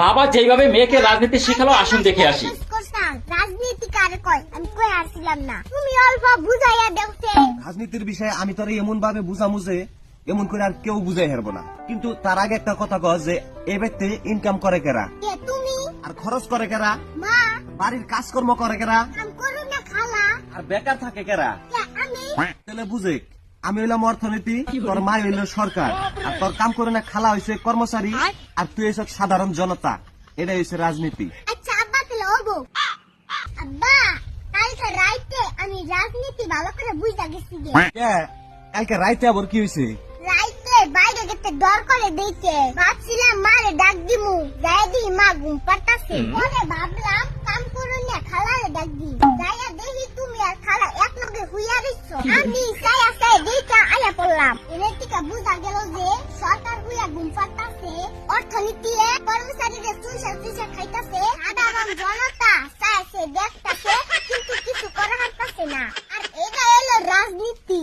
বাবা যেইভাবে মেয়েকে রাজনীতি শিখালো আসুন দেখে আসি। রাজনীতি কারে কয় আমি কই আসছিলাম না, তুমি অল্প বুঝাইয়া দেওছে। রাজনীতির বিষয়ে আমি তোর এমন ভাবে বুঝামু যে এমন করে আর কেউ বুঝাই হারবো না। কিন্তু তার আগে একটা কথা কয় যে এই ব্যক্তি ইনকাম করে কেরা, কে তুমি? আর খরচ করে কেরা, মা। বাড়ির কাজকর্ম করে কেরা, কাম করু না খালা। আর বেকার থাকে কেরা। কে আমি? তাহলে বুঝে আমি হইলাম অর্থনীতি, তোর মা হইল সরকার, আর তোর কাম করে না খালা হইছে কর্মচারী, আর তুই হইছ সাধারণ জনতা। এটাই হইছে রাজনীতি। আচ্ছা আব্বা তাহলে হবো। আব্বা কালকে রাইতে আমি রাজনীতি ভালো করে বুঝা গেছি গে। কে কালকে রাইতে আবার কি হইছে? রাইতে বাইরে গেতে ডর করে দিতে ভাবছিলাম মারে ডাক দিমু, যাই দি মা ঘুম পাড়তাছে। পরে ভাবলাম কাম করুন না খালারে ডাক দি, যাইয়া দেখি তুমি আর খালা এক লগে হুইয়া রইছো। আমি চাইয়া দিটা আয়া পড়লাম। এর থেকে বুঝা গেল যে সরকার হুইয়া ঘুম পাড়তাছে, অর্থনীতি কর্মচারীদের চুষা খাইতাছে, সাধারণ জনতা চাইছে দেখতাছে কিন্তু কিছু করা হারতাছে না। আর এটা হলো রাজনীতি।